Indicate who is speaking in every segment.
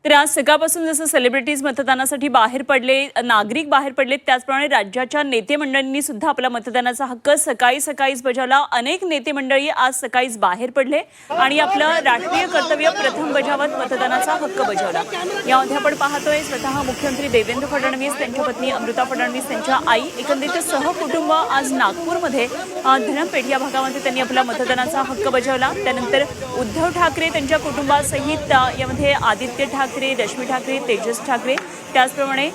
Speaker 1: तर आज सकाळपासून जसं सेलिब्रिटीज मतदानासाठी बाहेर पडले, नागरिक बाहेर पडले, त्याचप्रमाणे राज्याच्या नेते मंडळींनी सुद्धा आपला मतदानाचा हक्क सकाळीच बजावला। अनेक नेते मंडळी आज सकाळीच बाहेर पडले आणि आपलं राष्ट्रीय कर्तव्य प्रथम बजावत मतदानाचा हक्क बजावला। यामध्ये आपण पाहतोय स्वतः मुख्यमंत्री देवेंद्र फडणवीस, त्यांच्या पत्नी अमृता फडणवीस, त्यांच्या आई, एकंदरीत सहकुटुंब आज नागपूरमध्ये धरमपेठ या भागामध्ये त्यांनी आपला मतदानाचा हक्क बजावला। त्यानंतर उद्धव ठाकरे त्यांच्या कुटुंबासहित यामध्ये आदित्य ठाकरे, रश्मी ठाकरे, तेजस ठाकरे, त्याचप्रमाणे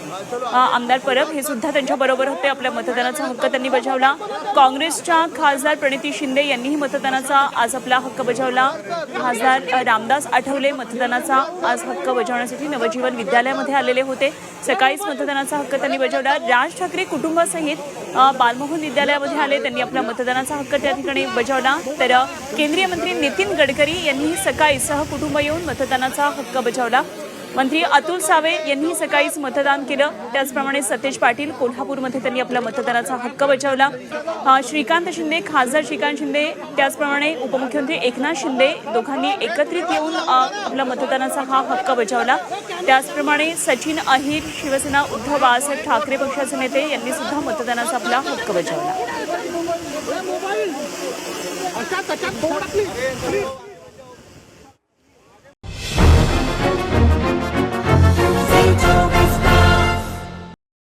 Speaker 1: आमदार परब हे सुद्धा त्यांच्या बरोबर होते। आपल्या मतदानाचा हक्क त्यांनी बजावला। काँग्रेसच्या खासदार प्रणिती शिंदे यांनीही मतदानाचा आज आपला हक्क बजावला। खासदार रामदास आठवले मतदानाचा आज हक्क बजावण्यासाठी नवजीवन विद्यालयामध्ये आलेले होते। सकाळीच मतदानाचा हक्क त्यांनी बजावला। राज ठाकरे कुटुंबासहित बालमोहन विद्यालयामध्ये आले, त्यांनी आपला मतदानाचा हक्क त्या ठिकाणी बजावला। तर केंद्रीय मंत्री नितीन गडकरी यांनी सकाळी सहकुटुंब येऊन मतदानाचा हक्क बजावला। मंत्री अतुल सावे यांनी सकाळीच मतदान केलं। त्याचप्रमाणे सतेज पाटील कोल्हापूरमध्ये त्यांनी आपला मतदानाचा हक्क बजावला। श्रीकांत शिंदे, खासदार श्रीकांत शिंदे, त्याचप्रमाणे उपमुख्यमंत्री एकनाथ शिंदे दोघांनी एकत्रित येऊन आपला मतदानाचा हा हक्क बजावला। त्याचप्रमाणे सचिन अहिर, शिवसेना उद्धव बाळासाहेब ठाकरे पक्षाचे नेते यांनी सुद्धा मतदानाचा आपला हक्क बजावला।